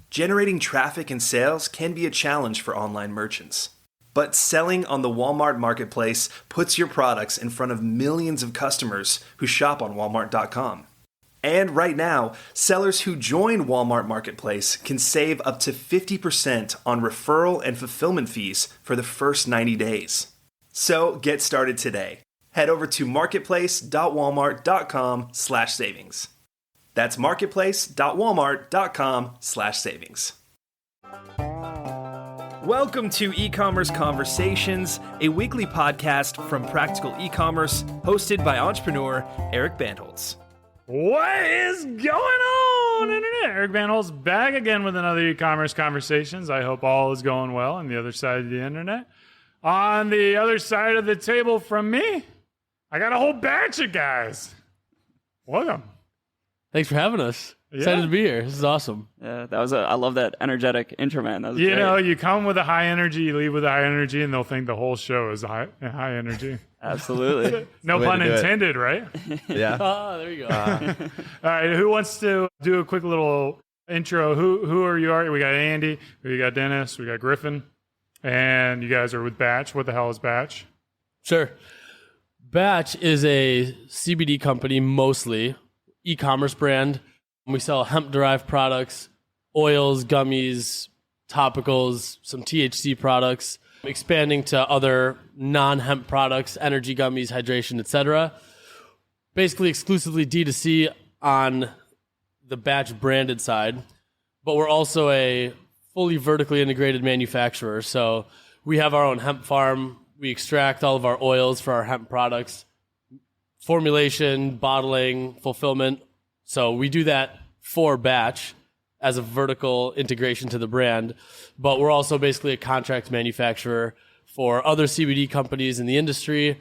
Generating traffic and sales can be a challenge for online merchants. But selling on the Walmart Marketplace puts your products in front of millions of customers who shop on Walmart.com. And right now, sellers who join Walmart Marketplace can save up to 50% on referral and fulfillment fees for the first 90 days. So get started today. Head over to marketplace.walmart.com/savings. That's marketplace.walmart.com/savings. Welcome to E-Commerce Conversations, a weekly podcast from Practical E-Commerce, hosted by entrepreneur Eric Bandholz. What is going on, Internet? Eric Bandholz back again with another E-Commerce Conversations. I hope all is going well on the other side of the Internet. On the other side of the table from me, I got a whole batch of guys. Welcome. Thanks for having us. Excited to be here. This is awesome. Yeah, I love that energetic intro, man. That was great. know, you come with a high energy, you leave with a high energy, and they'll think the whole show is high energy. Absolutely. No pun intended, right? Yeah. Oh, there you go. All right, who wants to do a quick little intro? Who are you? We got Andy, we got Dennis, we got Griffin, and you guys are with Batch. What the hell is Batch? Sure. Batch is a CBD company, mostly e-commerce brand. We sell hemp-derived products, oils, gummies, topicals, some THC products, expanding to other non-hemp products, energy gummies, hydration, etc. Basically exclusively D2C on the Batch branded side, but we're also a fully vertically integrated manufacturer. So we have our own hemp farm. We extract all of our oils for our hemp products, formulation, bottling, fulfillment. So we do that for Batch as a vertical integration to the brand, but we're also basically a contract manufacturer for other CBD companies in the industry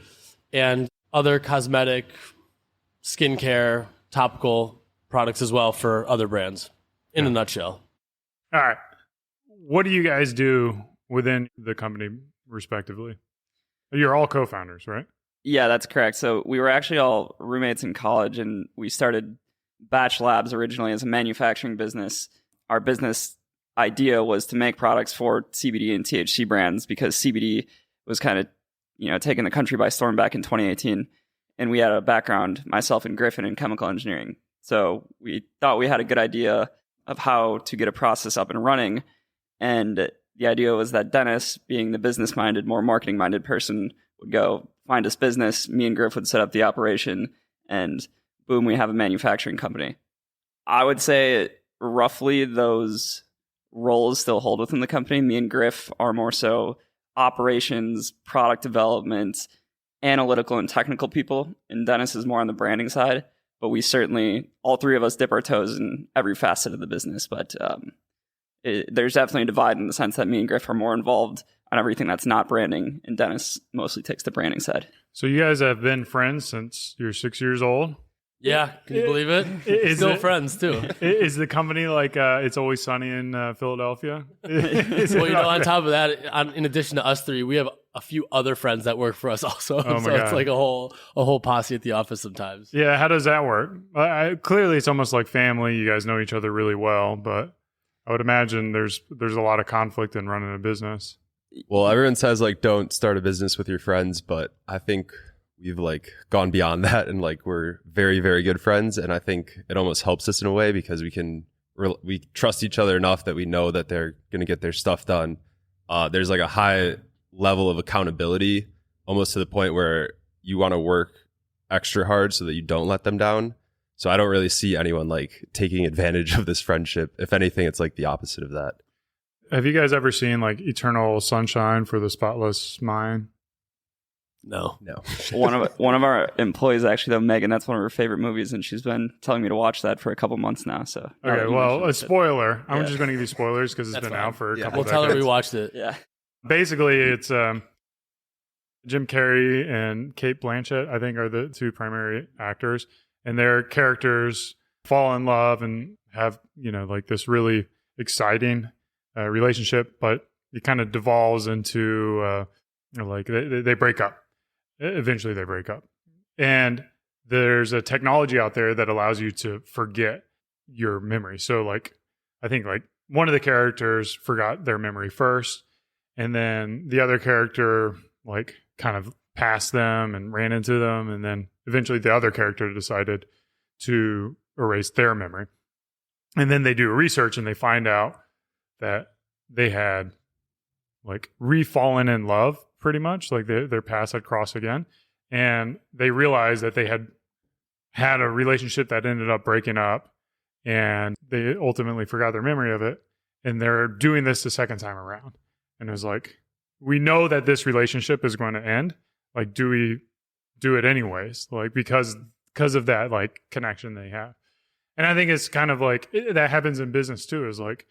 and other cosmetic, skincare, topical products as well for other brands, in a nutshell. All right. What do you guys do within the company, respectively? You're all co-founders, right? Yeah, that's correct. So we were actually all roommates in college, and we started Batch Labs originally as a manufacturing business. Our business idea was to make products for CBD and THC brands because CBD was kind of, taking the country by storm back in 2018. And we had a background, myself and Griffin, in chemical engineering. So we thought we had a good idea of how to get a process up and running. And the idea was that Dennis, being the business-minded, more marketing-minded person, would go find us business. Me and Griff would set up the operation, and boom, we have a manufacturing company. I would say roughly those roles still hold within the company. Me and Griff are more so operations, product development, analytical and technical people, and Dennis is more on the branding side. But we certainly, all three of us, dip our toes in every facet of the business. But there's definitely a divide in the sense that me and Griff are more involved on everything that's not branding, and Dennis mostly takes the branding side. So you guys have been friends since you're 6 years old? Yeah, can you believe it? Still friends, too. Is the company like It's Always Sunny in Philadelphia? On top of that, in addition to us three, we have a few other friends that work for us also. Oh so it's like a whole posse at the office sometimes. Yeah, how does that work? Clearly, it's almost like family. You guys know each other really well, but I would imagine there's a lot of conflict in running a business. Well, everyone says don't start a business with your friends, but I think we've gone beyond that, and we're very, very good friends. And I think it almost helps us in a way because we trust each other enough that we know that they're going to get their stuff done. There's a high level of accountability, almost to the point where you want to work extra hard so that you don't let them down. So I don't really see anyone taking advantage of this friendship. If anything, it's the opposite of that. Have you guys ever seen Eternal Sunshine for the Spotless Mind? No. One of our employees, actually, though, Megan, that's one of her favorite movies, and she's been telling me to watch that for a couple months now. So okay, well, a spoiler. I'm just going to give you spoilers because it's been out for a couple. We'll tell her we watched it. Yeah. Basically, it's Jim Carrey and Cate Blanchett, I think, are the two primary actors, and their characters fall in love and have this really exciting relationship, but it kind of devolves into they break up. Eventually they break up. And there's a technology out there that allows you to forget your memory. So I think one of the characters forgot their memory first, and then the other character like kind of passed them and ran into them, and then eventually the other character decided to erase their memory. And then they do research and they find out that they had like re-fallen in love pretty much, like their paths had crossed again. And they realized that they had a relationship that ended up breaking up, and they ultimately forgot their memory of it. And they're doing this the second time around. And it was like, we know that this relationship is going to end. Like, do we do it anyways? Like, because of that like connection they have. And I think it's kind of like that happens in business too, is like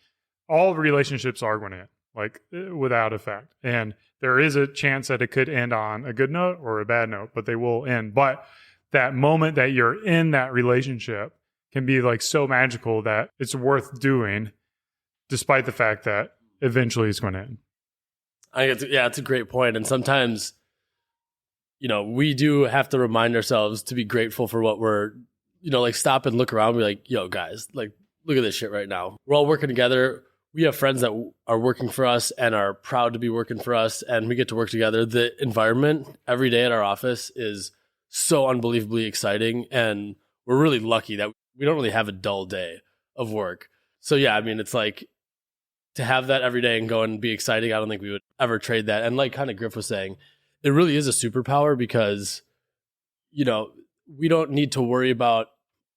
all relationships are going to end, like without effect. And there is a chance that it could end on a good note or a bad note, but they will end. But that moment that you're in that relationship can be like so magical that it's worth doing, despite the fact that eventually it's going to end. I think it's a great point. And sometimes, we do have to remind ourselves to be grateful for what we're, like stop and look around and be like, yo, guys, like, look at this shit right now. We're all working together. We have friends that are working for us and are proud to be working for us, and we get to work together. The environment every day at our office is so unbelievably exciting, and we're really lucky that we don't really have a dull day of work. So yeah, I mean, it's like to have that every day and go and be exciting. I don't think we would ever trade that. And like kind of Griff was saying, it really is a superpower because, we don't need to worry about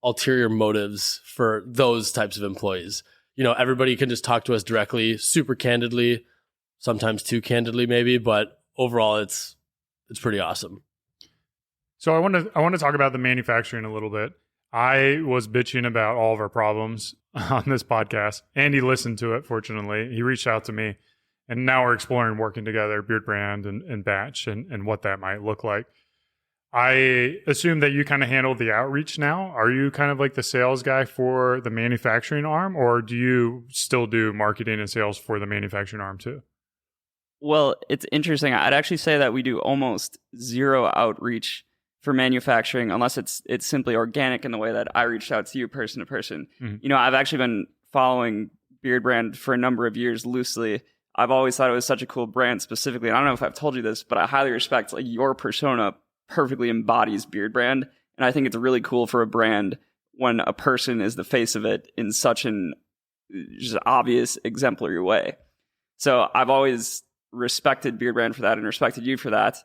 ulterior motives for those types of employees. Everybody can just talk to us directly, super candidly, sometimes too candidly maybe, but overall it's pretty awesome. So I want to talk about the manufacturing a little bit. I was bitching about all of our problems on this podcast. Andy listened to it, fortunately. He reached out to me, and now we're exploring working together, Beard Brand and Batch, and what that might look like. I assume that you kind of handle the outreach now. Are you kind of like the sales guy for the manufacturing arm, or do you still do marketing and sales for the manufacturing arm too? Well, it's interesting. I'd actually say that we do almost zero outreach for manufacturing, unless it's simply organic in the way that I reached out to you person to person. Mm-hmm. I've actually been following Beard Brand for a number of years loosely. I've always thought it was such a cool brand specifically. And I don't know if I've told you this, but I highly respect like your persona perfectly embodies Beard Brand. And I think it's really cool for a brand when a person is the face of it in such an just obvious, exemplary way. So I've always respected Beard Brand for that and respected you for that.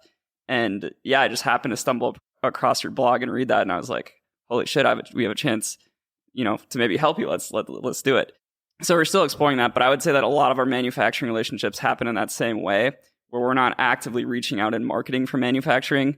And yeah, I just happened to stumble across your blog and read that. And I was like, holy shit, we have a chance, to maybe help you. Let's do it. So we're still exploring that. But I would say that a lot of our manufacturing relationships happen in that same way, where we're not actively reaching out and marketing for manufacturing,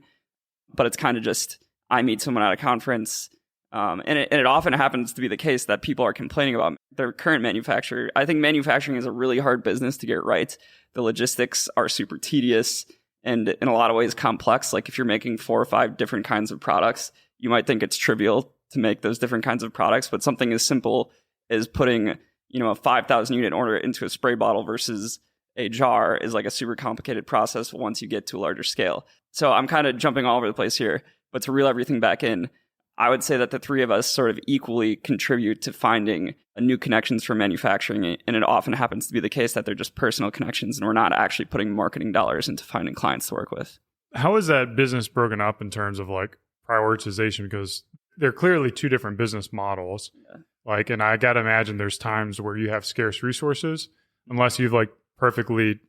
but it's kind of just, I meet someone at a conference. And it often happens to be the case that people are complaining about their current manufacturer. I think manufacturing is a really hard business to get right. The logistics are super tedious and in a lot of ways complex. Like if you're making 4 or 5 different kinds of products, you might think it's trivial to make those different kinds of products, but something as simple as putting, a 5,000 unit order into a spray bottle versus a jar is like a super complicated process once you get to a larger scale. So I'm kind of jumping all over the place here, but to reel everything back in, I would say that the three of us sort of equally contribute to finding new connections for manufacturing. And it often happens to be the case that they're just personal connections and we're not actually putting marketing dollars into finding clients to work with. How is that business broken up in terms of like prioritization? Because they're clearly 2 different business models. Yeah. Like, and I got to imagine there's times where you have scarce resources unless you've like perfectly,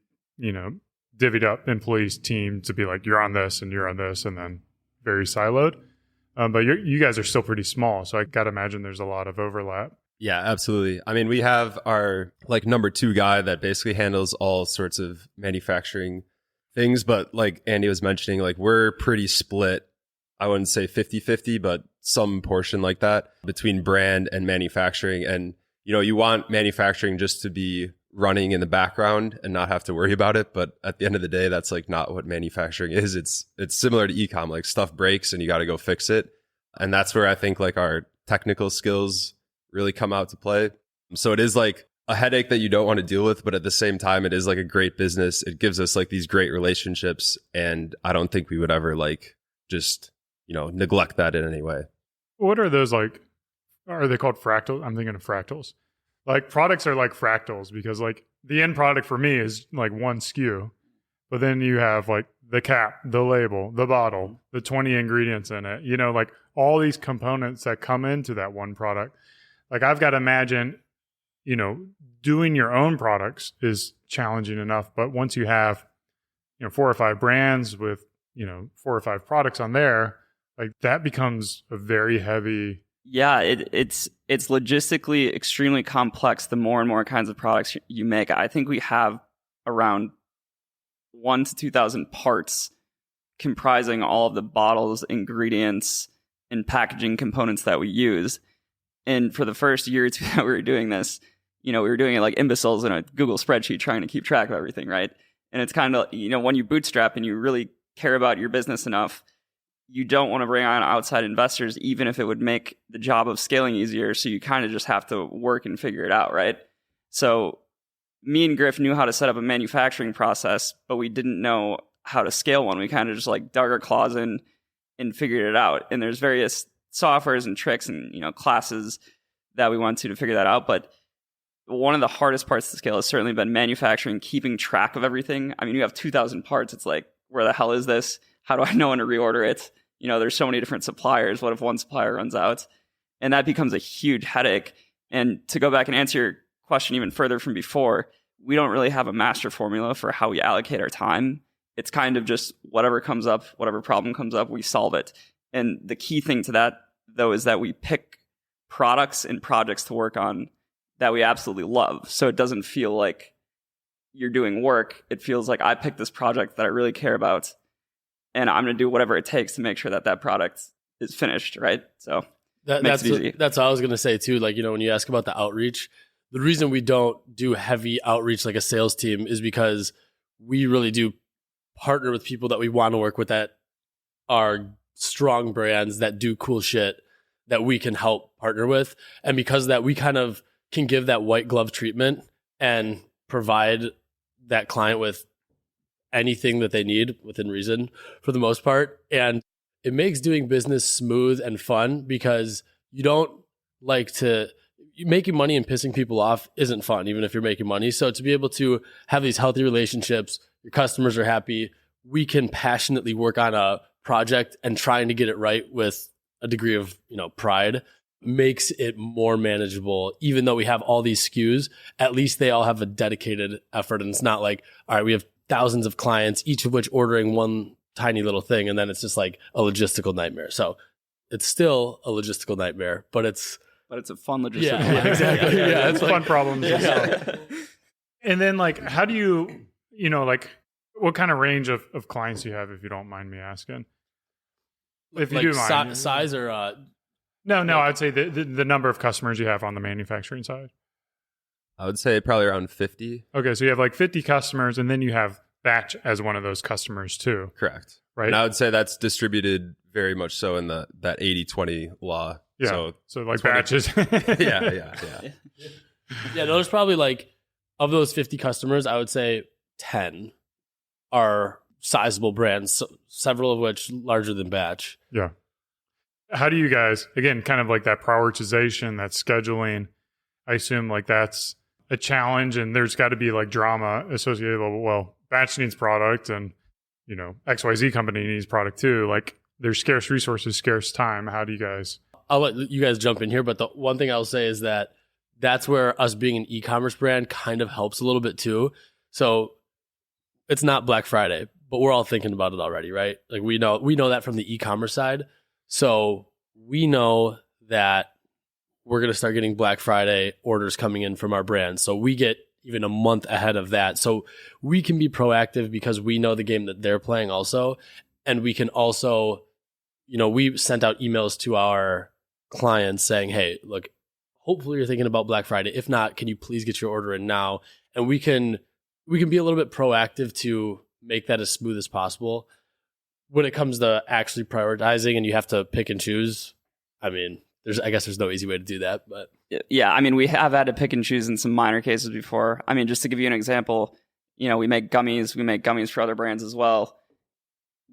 divvied up employees team to be like, you're on this and you're on this, and then very siloed. But you guys are still pretty small. So I got to imagine there's a lot of overlap. Yeah, absolutely. I mean, we have our like number 2 guy that basically handles all sorts of manufacturing things. But like Andy was mentioning, like we're pretty split. I wouldn't say 50-50, but some portion like that between brand and manufacturing. And, you want manufacturing just to be running in the background and not have to worry about it. But at the end of the day, that's like not what manufacturing is. It's similar to e-com, like stuff breaks and you got to go fix it. And that's where I think like our technical skills really come out to play. So it is like a headache that you don't want to deal with, but at the same time, it is like a great business. It gives us like these great relationships. And I don't think we would ever like just, neglect that in any way. What are those like? Are they called fractals? I'm thinking of fractals. like products are like fractals, because like the end product for me is like one SKU, but then you have like the cap, the label, the bottle, the 20 ingredients in it, like all these components that come into that one product. Like I've got to imagine, doing your own products is challenging enough, but once you have, 4 or 5 brands with, 4 or 5 products on there, like that becomes a very heavy. Yeah, it's logistically extremely complex the more and more kinds of products you make. I think we have around 1,000 to 2,000 parts comprising all of the bottles, ingredients, and packaging components that we use. And for the first year or two that we were doing this, we were doing it like imbeciles in a Google spreadsheet trying to keep track of everything, right? And it's kind of, when you bootstrap and you really care about your business enough, you don't want to bring on outside investors, even if it would make the job of scaling easier. So you kind of just have to work and figure it out, right? So me and Griff knew how to set up a manufacturing process, but we didn't know how to scale one. We kind of just like dug our claws in and figured it out. And there's various softwares and tricks and classes that we went to figure that out. But one of the hardest parts to scale has certainly been manufacturing, keeping track of everything. I mean, you have 2,000 parts. It's like, where the hell is this? How do I know when to reorder it? There's so many different suppliers. What if one supplier runs out? And that becomes a huge headache. And to go back and answer your question even further from before, we don't really have a master formula for how we allocate our time. It's kind of just whatever comes up, whatever problem comes up, we solve it. And the key thing to that, though, is that we pick products and projects to work on that we absolutely love. So it doesn't feel like you're doing work. It feels like I picked this project that I really care about, and I'm going to do whatever it takes to make sure that that product is finished, right? So that's what I was going to say too. Like, when you ask about the outreach, the reason we don't do heavy outreach like a sales team is because we really do partner with people that we want to work with, that are strong brands that do cool shit that we can help partner with. And because of that, we kind of can give that white glove treatment and provide that client with anything that they need within reason for the most part. And it makes doing business smooth and fun, because you don't like to making money and pissing people off isn't fun, even if you're making money. So to be able to have these healthy relationships, your customers are happy, we can passionately work on a project and trying to get it right with a degree of, pride, makes it more manageable. Even though we have all these SKUs, at least they all have a dedicated effort. And it's not like, all right, we have thousands of clients, each of which ordering one tiny little thing, and then it's just like a logistical nightmare. So it's still a logistical nightmare, but it's a fun logistical nightmare. Yeah, exactly. Yeah, it's fun problems. Yeah. And then like, how do you, like, what kind of range of clients do you have, if you don't mind me asking? If you like do mind. Size or... No, I'd say the number of customers you have on the manufacturing side. I would say probably around 50. Okay, so you have like 50 customers, and then you have Batch as one of those customers too. Correct. Right. And I would say that's distributed very much so in that 80-20 law. Yeah. So like batches. Yeah. Yeah, no, there's probably like, of those 50 customers, I would say 10 are sizable brands, several of which larger than Batch. Yeah. How do you guys, again, kind of like that prioritization, that scheduling, I assume like that's a challenge, and there's got to be like drama associated with, well, Batch needs product, and, XYZ company needs product too. Like there's scarce resources, scarce time. How do you guys? I'll let you guys jump in here, but the one thing I'll say is that that's where us being an e-commerce brand kind of helps a little bit too. So it's not Black Friday, but we're all thinking about it already, right? Like we know that from the e-commerce side. So we know that we're going to start getting Black Friday orders coming in from our brand. So we get even a month ahead of that. So we can be proactive because we know the game that they're playing also. And we can also, we sent out emails to our clients saying, hey, look, hopefully you're thinking about Black Friday. If not, can you please get your order in now? And we can be a little bit proactive to make that as smooth as possible. When it comes to actually prioritizing and you have to pick and choose, I mean, I guess there's no easy way to do that, but yeah, I mean, we have had to pick and choose in some minor cases before. I mean, just to give you an example, we make gummies for other brands as well.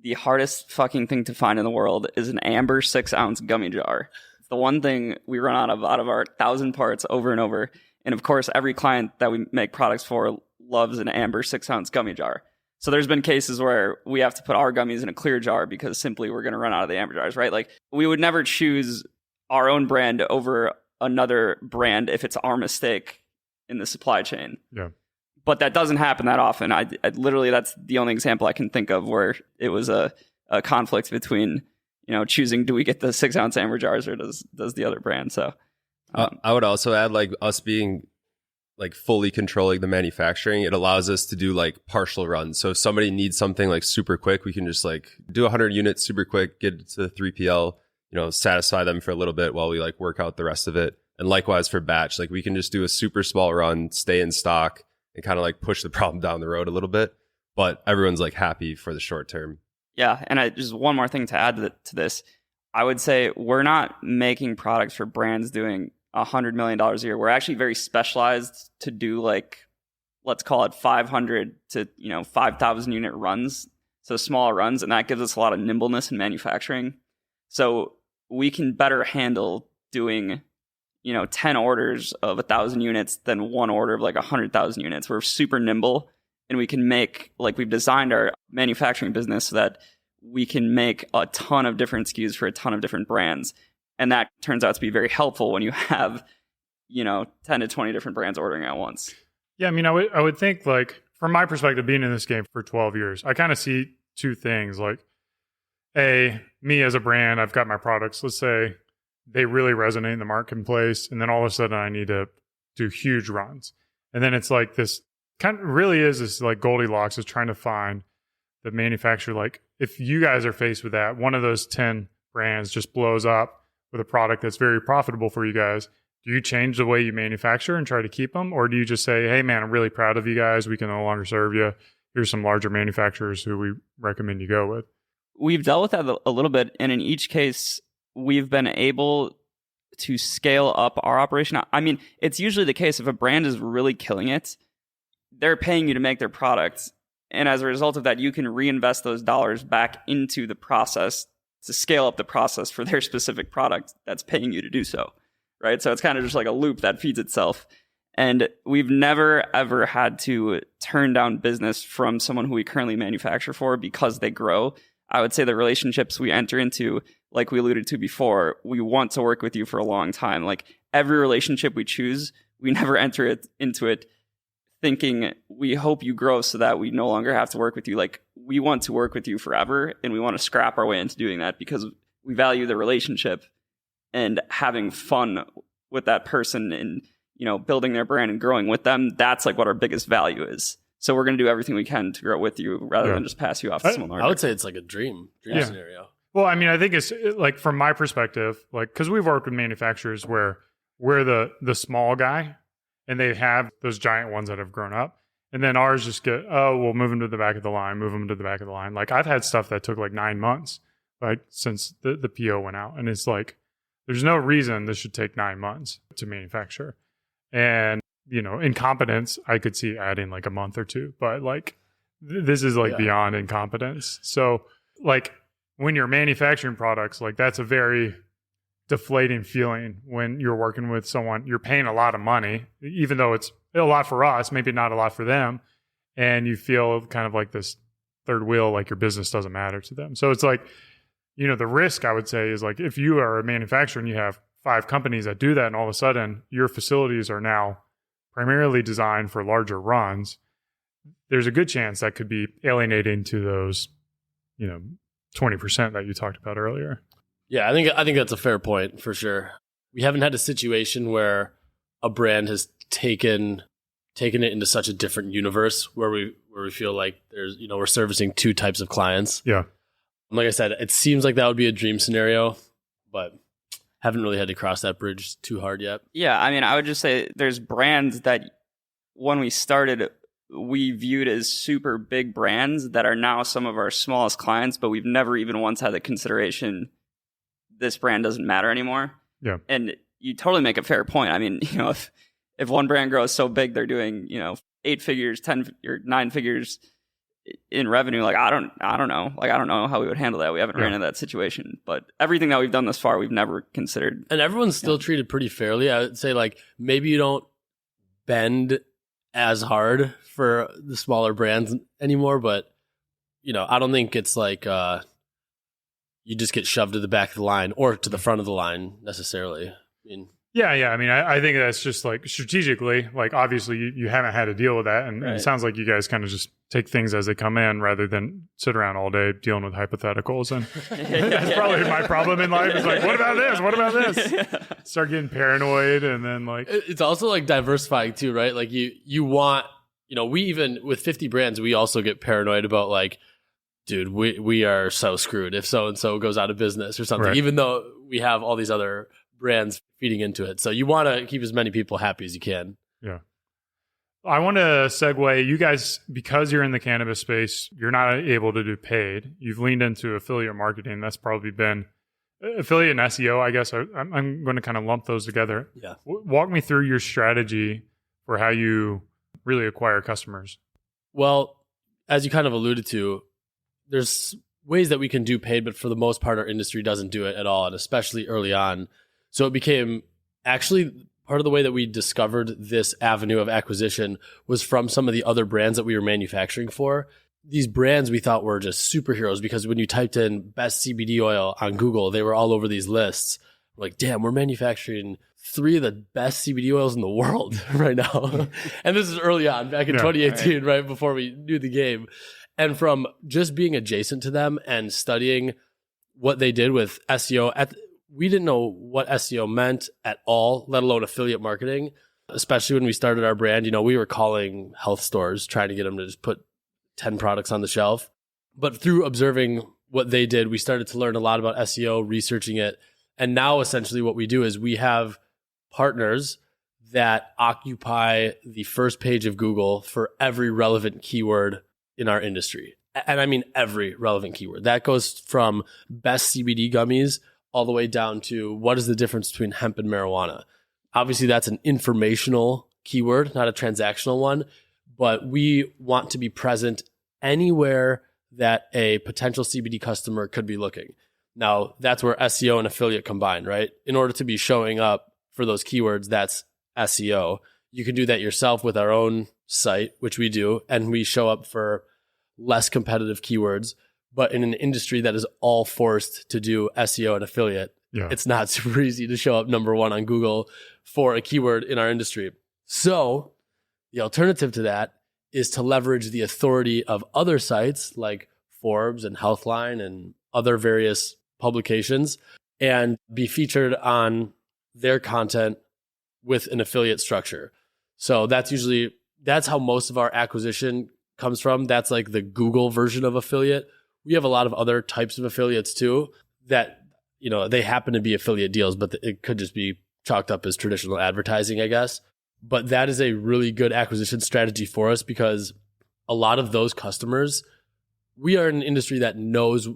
The hardest fucking thing to find in the world is an amber 6-ounce gummy jar. It's the one thing we run out of our 1,000 parts over and over. And of course, every client that we make products for loves an amber 6-ounce gummy jar. So there's been cases where we have to put our gummies in a clear jar because simply we're going to run out of the amber jars, right? Like we would never choose our own brand over another brand if it's our mistake in the supply chain. Yeah. But that doesn't happen that often. I literally, that's the only example I can think of where it was a conflict between, choosing, do we get the 6-ounce amber jars or does the other brand? So I would also add, like, us being like fully controlling the manufacturing, it allows us to do like partial runs. So if somebody needs something like super quick, we can just like do 100 units super quick, get it to the 3PL, satisfy them for a little bit while we like work out the rest of it. And likewise for batch, like we can just do a super small run, stay in stock, and kind of like push the problem down the road a little bit. But everyone's like happy for the short term. Yeah. And just one more thing to add to this. I would say we're not making products for brands doing $100 million a year. We're actually very specialized to do like, let's call it 500 to 5,000 unit runs. So smaller runs. And that gives us a lot of nimbleness in manufacturing. So we can better handle doing 10 orders of 1,000 units than one order of like 100,000 units. We're super nimble and we can make, like, we've designed our manufacturing business so that we can make a ton of different SKUs for a ton of different brands. And that turns out to be very helpful when you have, 10 to 20 different brands ordering at once. Yeah. I mean, I would think, like, from my perspective, being in this game for 12 years, I kind of see two things. Like, me as a brand, I've got my products, let's say, they really resonate in the marketplace. And then all of a sudden I need to do huge runs. And then it's like this kind of really is this like Goldilocks is trying to find the manufacturer. Like if you guys are faced with that, one of those 10 brands just blows up with a product that's very profitable for you guys. Do you change the way you manufacture and try to keep them? Or do you just say, hey man, I'm really proud of you guys. We can no longer serve you. Here's some larger manufacturers who we recommend you go with. We've dealt with that a little bit. And in each case, we've been able to scale up our operation. I mean, it's usually the case if a brand is really killing it, they're paying you to make their product. And as a result of that, you can reinvest those dollars back into the process to scale up the process for their specific product that's paying you to do so, right? So it's kind of just like a loop that feeds itself. And we've never, ever had to turn down business from someone who we currently manufacture for because they grow. I would say the relationships we enter into, like we alluded to before, we want to work with you for a long time. Like every relationship we choose, we never enter into it thinking we hope you grow so that we no longer have to work with you. Like we want to work with you forever and we want to scrap our way into doing that because we value the relationship and having fun with that person and, building their brand and growing with them. That's like what our biggest value is. So we're going to do everything we can to grow with you rather than just pass you off to someone larger. I would say it's like a dream scenario. Well, I mean, I think it's like from my perspective, like, because we've worked with manufacturers where we're the small guy and they have those giant ones that have grown up. And then ours just we'll move them to the back of the line, Like I've had stuff that took like 9 months, like since the PO went out. And it's like, there's no reason this should take 9 months to manufacture. And incompetence, I could see adding like a month or two, but like this is like beyond incompetence. So like when you're manufacturing products, like that's a very deflating feeling when you're working with someone, you're paying a lot of money, even though it's a lot for us, maybe not a lot for them. And you feel kind of like this third wheel, like your business doesn't matter to them. So it's like, the risk I would say is like, if you are a manufacturer and you have 5 companies that do that, and all of a sudden your facilities are now primarily designed for larger runs, there's a good chance that could be alienating to those, 20% that you talked about earlier. Yeah, I think that's a fair point for sure. We haven't had a situation where a brand has taken it into such a different universe where we feel like there's, we're servicing 2 types of clients. Yeah. Like I said, it seems like that would be a dream scenario, but haven't really had to cross that bridge too hard yet. Yeah, I mean, I would just say there's brands that when we started, we viewed as super big brands that are now some of our smallest clients, but we've never even once had the consideration this brand doesn't matter anymore. Yeah. And you totally make a fair point. I mean, if one brand grows so big, they're doing, 8 figures, 10 or 9 figures in revenue. Like, I don't know. Like, I don't know how we would handle that. We haven't ran into that situation, but everything that we've done thus far, we've never considered. And everyone's still treated pretty fairly. I would say like, maybe you don't bend as hard for the smaller brands anymore, but I don't think it's like you just get shoved to the back of the line or to the front of the line necessarily. Yeah. I mean, I think that's just like strategically, like obviously you haven't had to deal with that. And it sounds like you guys kind of just take things as they come in rather than sit around all day dealing with hypotheticals. And that's probably my problem in life is like, what about this? What about this? Start getting paranoid. And then like, it's also like diversifying too, right? Like you want, we even with 50 brands, we also get paranoid about like, dude, we are so screwed if so-and-so goes out of business or something, even though we have all these other brands feeding into it. So you want to keep as many people happy as you can. Yeah. I want to segue. You guys, because you're in the cannabis space, you're not able to do paid. You've leaned into affiliate marketing. That's probably been affiliate and SEO, I guess. I'm going to kind of lump those together. Yeah. Walk me through your strategy for how you really acquire customers. Well, as you kind of alluded to, there's ways that we can do paid, but for the most part, our industry doesn't do it at all, and especially early on. So it became actually part of the way that we discovered this avenue of acquisition was from some of the other brands that we were manufacturing for. These brands we thought were just superheroes because when you typed in best CBD oil on Google, they were all over these lists. We're like, damn, we're manufacturing 3 of the best CBD oils in the world right now. And this is early on, back in 2018, right before we knew the game. And from just being adjacent to them and studying what they did with SEO, we didn't know what SEO meant at all, let alone affiliate marketing, especially when we started our brand. We were calling health stores, trying to get them to just put 10 products on the shelf. But through observing what they did, we started to learn a lot about SEO, researching it. And now essentially what we do is we have partners that occupy the first page of Google for every relevant keyword in our industry. And I mean every relevant keyword. That goes from best CBD gummies all the way down to what is the difference between hemp and marijuana. Obviously, that's an informational keyword, not a transactional one, but we want to be present anywhere that a potential CBD customer could be looking. Now, that's where SEO and affiliate combine, right? In order to be showing up for those keywords, that's SEO. You can do that yourself with our own site, which we do, and we show up for less competitive keywords. But in an industry that is all forced to do SEO and affiliate, it's not super easy to show up number 1 on Google for a keyword in our industry. So the alternative to that is to leverage the authority of other sites like Forbes and Healthline and other various publications and be featured on their content with an affiliate structure. So that's how most of our acquisition comes from. That's like the Google version of affiliate. We have a lot of other types of affiliates too that, they happen to be affiliate deals, but it could just be chalked up as traditional advertising, I guess. But that is a really good acquisition strategy for us because a lot of those customers, we are in an industry that knows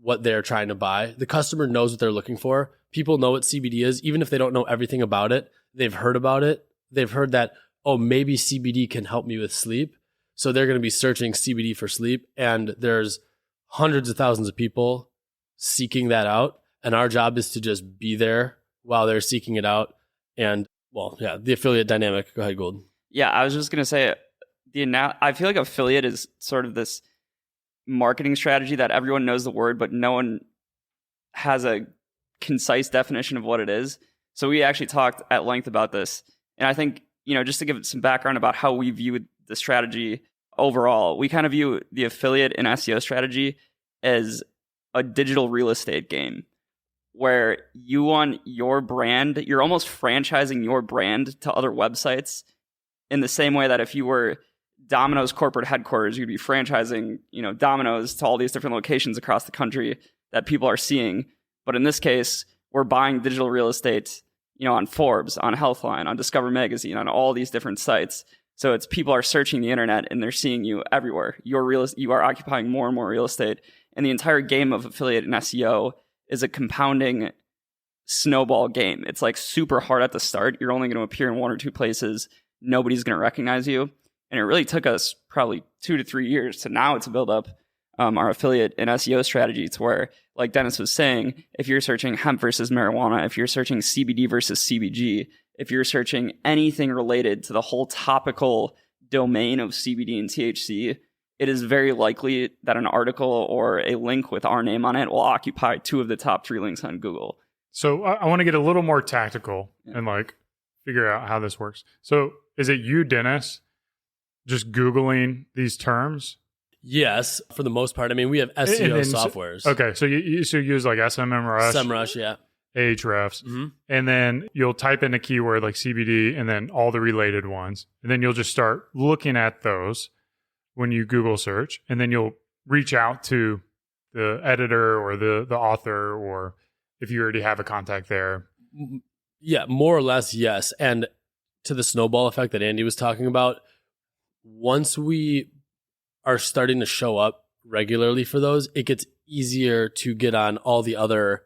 what they're trying to buy. The customer knows what they're looking for. People know what CBD is, even if they don't know everything about it. They've heard about it. They've heard that, maybe CBD can help me with sleep. So they're going to be searching CBD for sleep. And there's hundreds of thousands of people seeking that out. And our job is to just be there while they're seeking it out. And the affiliate dynamic. Go ahead, Gould. Yeah, I was just going to say, I feel like affiliate is sort of this marketing strategy that everyone knows the word, but no one has a concise definition of what it is. So we actually talked at length about this. And I think, just to give some background about how we view the strategy overall, we kind of view the affiliate and SEO strategy as a digital real estate game where you want your brand, you're almost franchising your brand to other websites in the same way that if you were Domino's corporate headquarters, you'd be franchising, Domino's to all these different locations across the country that people are seeing. But in this case, we're buying digital real estate, on Forbes, on Healthline, on Discover Magazine, on all these different sites. So it's people are searching the internet and they're seeing you everywhere. You are occupying more and more real estate. And the entire game of affiliate and SEO is a compounding snowball game. It's like super hard at the start. You're only going to appear in 1 or 2 places. Nobody's going to recognize you. And it really took us probably 2 to 3 years to now to build up our affiliate and SEO strategy to where, like Dennis was saying, if you're searching hemp versus marijuana, if you're searching CBD versus CBG, if you're searching anything related to the whole topical domain of CBD and THC, it is very likely that an article or a link with our name on it will occupy 2 of the top 3 links on Google. So I want to get a little more tactical and like figure out how this works. So is it you, Dennis, just Googling these terms? Yes, for the most part. I mean, we have SEO softwares. Okay, so you use like SEMrush, SEMrush, yeah. Ahrefs, and then you'll type in a keyword like CBD and then all the related ones. And then you'll just start looking at those when you Google search, and then you'll reach out to the editor or the author, or if you already have a contact there. Yeah, more or less, yes. And to the snowball effect that Andy was talking about, once we are starting to show up regularly for those, it gets easier to get on all the other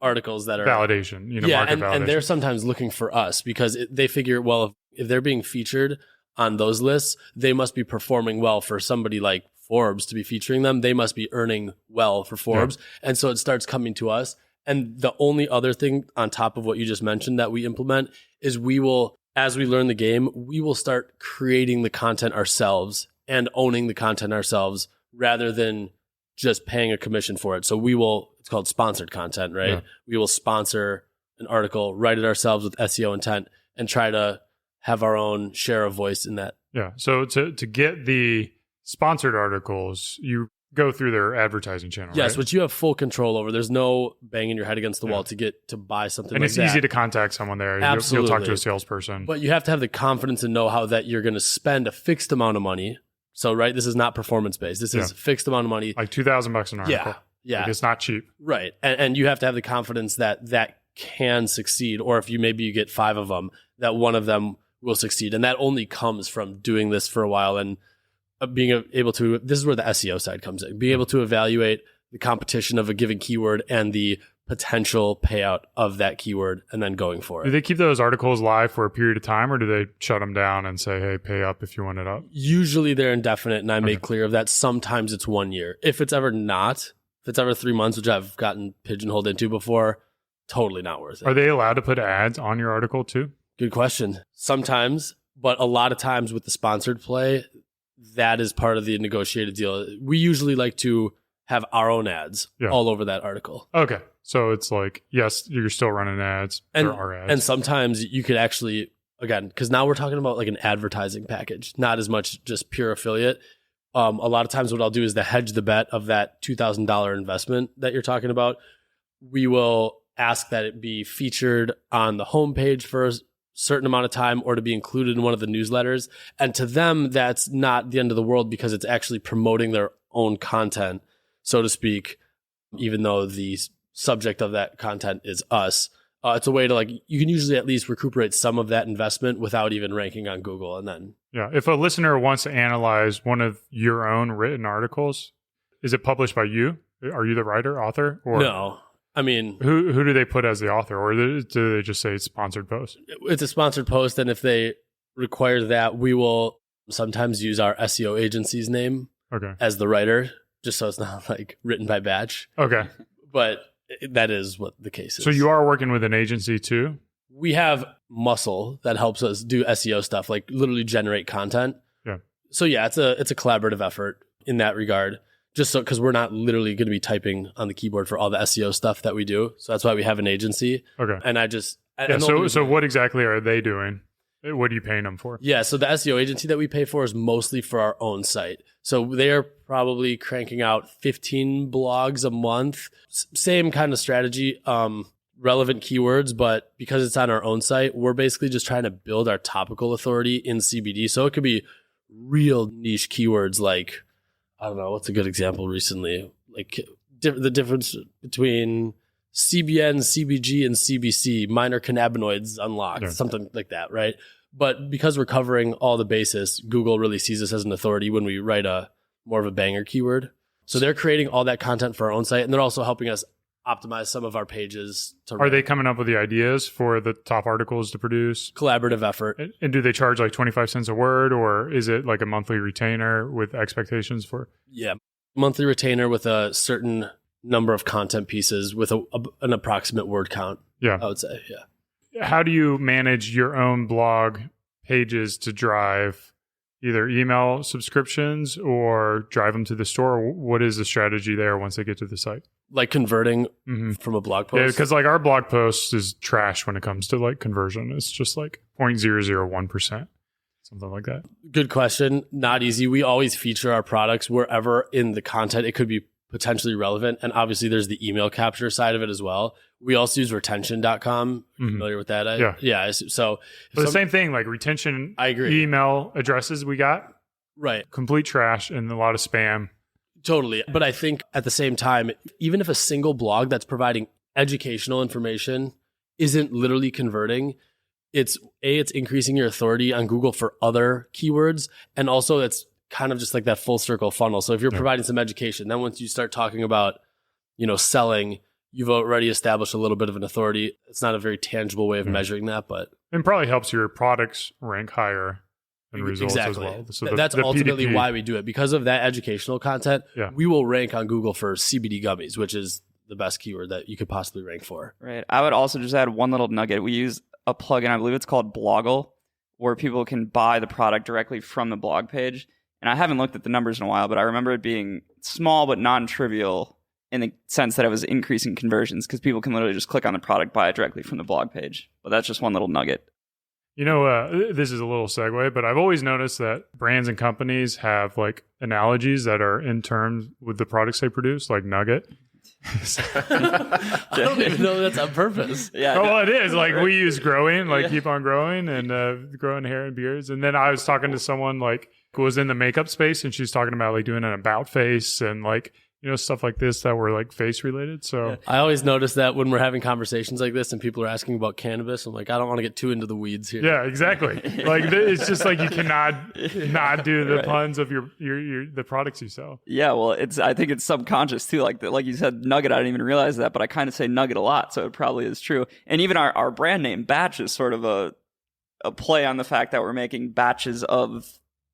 articles that are validation, market validation. And they're sometimes looking for us because they figure, well, if they're being featured on those lists, they must be performing well for somebody like Forbes to be featuring them. They must be earning well for Forbes. Yeah. And so it starts coming to us. And the only other thing on top of what you just mentioned that we implement is we will, as we learn the game, we will start creating the content ourselves and owning the content ourselves rather than just paying a commission for it. So we will, it's called sponsored content, right? Yeah. We will sponsor an article, write it ourselves with SEO intent, and try to have our own share of voice in that. Yeah. So to get the sponsored articles, you go through their advertising channel. Yes, right? Which you have full control over. There's no banging your head against the wall to get to buy something. And like it's easy to contact someone there. Absolutely. You'll talk to a salesperson. But you have to have the confidence and know how that you're going to spend a fixed amount of money. So, right, this is not performance based. This is a fixed amount of money. Like $2,000 an article. Yeah. Like it's not cheap. Right. And you have to have the confidence that that can succeed. Or if you get 5 of them, that one of them will succeed. And that only comes from doing this for a while and being able to, this is where the SEO side comes in, being able to evaluate the competition of a given keyword and the potential payout of that keyword and then going for it. Do they keep those articles live for a period of time, or do they shut them down and say, hey, pay up if you want it up? Usually they're indefinite, and I make clear of that. Sometimes it's 1 year. If it's ever not, if it's ever 3 months, which I've gotten pigeonholed into before, totally not worth it. Are they allowed to put ads on your article too? Good question. Sometimes, but a lot of times with the sponsored play, that is part of the negotiated deal. We usually like to have our own ads all over that article. Okay. So it's like, yes, you're still running ads. There are ads. And sometimes you could actually, again, because now we're talking about like an advertising package, not as much just pure affiliate. A lot of times what I'll do is to hedge the bet of that $2,000 investment that you're talking about. We will ask that it be featured on the homepage for a certain amount of time or to be included in one of the newsletters. And to them, that's not the end of the world because it's actually promoting their own content, so to speak, even though the subject of that content is us. It's a way to you can usually at least recuperate some of that investment without even ranking on Google. And then, if a listener wants to analyze one of your own written articles, is it published by you? Are you the writer, author? Or no. I mean, who do they put as the author, or do they just say it's sponsored post? It's a sponsored post, and if they require that, we will sometimes use our SEO agency's name as the writer, just so it's not written by Batch. Okay. But that is what the case is. So you are working with an agency too? We have muscle that helps us do SEO stuff, literally generate content. Yeah. So it's a collaborative effort in that regard. Just so, because we're not literally going to be typing on the keyboard for all the SEO stuff that we do. So that's why we have an agency. Okay. And so what exactly are they doing? What are you paying them for? Yeah. So the SEO agency that we pay for is mostly for our own site. So they are probably cranking out 15 blogs a month. Same kind of strategy, relevant keywords, but because it's on our own site, we're basically just trying to build our topical authority in CBD. So it could be real niche keywords like, I don't know, what's a good example recently? The difference between CBN, CBG, and CBC, minor cannabinoids unlocked, something like that, right? But because we're covering all the bases, Google really sees us as an authority when we write more of a banger keyword. So they're creating all that content for our own site, and they're also helping us optimize some of our pages. Are they coming up with the ideas for the top articles to produce? Collaborative effort. And do they charge 25 cents a word, or is it a monthly retainer with expectations for? Yeah, monthly retainer with a certain number of content pieces with an approximate word count. Yeah, I would say. Yeah. how do you manage your own blog pages to drive either email subscriptions or drive them to the store? What is the strategy there once they get to the site? Like converting from a blog post? Yeah, because like our blog post is trash when it comes to like conversion. It's just like 0.001%, something like that. Good question. Not easy. We always feature our products wherever in the content it could be potentially relevant. And obviously there's the email capture side of it as well. We also use retention.com. Familiar with that? Yeah. Yeah. So but the same thing, like retention, I agree. Email addresses we got, right. complete trash and a lot of spam. Totally. But I think at the same time, even if a single blog that's providing educational information isn't literally converting, it's increasing your authority on Google for other keywords. And also it's kind of just like that full circle funnel. So if you're providing some education, then once you start talking about, selling, you've already established a little bit of an authority. It's not a very tangible way of measuring that, but it probably helps your products rank higher and results exactly. as well. So that's ultimately PDP, why we do it. Because of that educational content, we will rank on Google for CBD gummies, which is the best keyword that you could possibly rank for. Right. I would also just add one little nugget. We use a plugin, I believe it's called Bloggle, where people can buy the product directly from the blog page. And I haven't looked at the numbers in a while, but I remember it being small but non-trivial in the sense that it was increasing conversions because people can literally just click on the product, buy it directly from the blog page. But that's just one little nugget. This is a little segue, but I've always noticed that brands and companies have like analogies that are in terms with the products they produce, like nugget. I don't even know that's on purpose. Yeah. Oh, well, it is. Like we use growing, like keep on growing and growing hair and beards. And then I was talking to someone like who was in the makeup space and she's talking about like doing an about face and like, stuff like this that were like face related. So I always notice that when we're having conversations like this and people are asking about cannabis, I'm like, I don't want to get too into the weeds here. Yeah, exactly. Like it's just like you cannot not do the puns of your the products you sell. Yeah, well, I think it's subconscious too. Like you said, nugget. I didn't even realize that, but I kind of say nugget a lot, so it probably is true. And even our brand name Batch is sort of a play on the fact that we're making batches of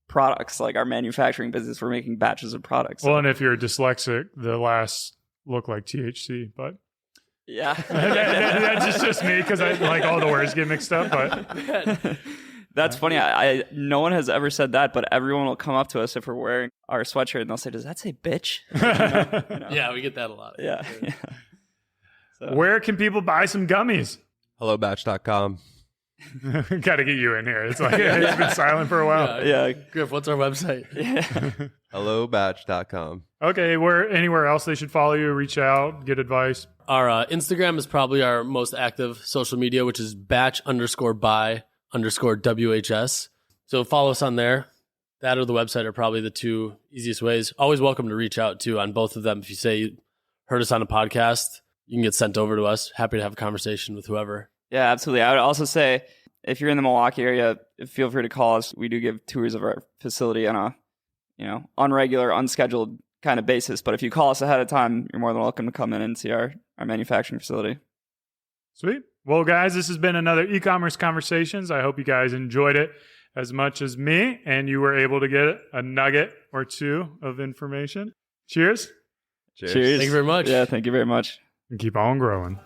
products. Like our manufacturing business, we're making batches of products. Well, and if you're dyslexic, the last look like THC, but yeah, that's just me because I like all the words get mixed up. But that's funny. I no one has ever said that, but everyone will come up to us if we're wearing our sweatshirt and they'll say, "Does that say bitch?" Yeah, we get that a lot. Yeah. So. Where can people buy some gummies? HelloBatch.com. Got to get you in here. It's like it's been silent for a while. Yeah. Griff, what's our website? HelloBatch.com. Okay, anywhere else they should follow you, reach out, get advice? Our Instagram is probably our most active social media, which is batch_by_WHS. So follow us on there. That or the website are probably the two easiest ways. Always welcome to reach out too on both of them. If you say you heard us on a podcast, you can get sent over to us. Happy to have a conversation with whoever. Yeah, absolutely. I would also say if you're in the Milwaukee area, feel free to call us. We do give tours of our facility on a, unregular, unscheduled kind of basis. But if you call us ahead of time, you're more than welcome to come in and see our manufacturing facility. Sweet. Well, guys, this has been another e-commerce conversations. I hope you guys enjoyed it as much as me and you were able to get a nugget or two of information. Cheers. Cheers. Cheers. Thank you very much. Yeah, thank you very much. And keep on growing.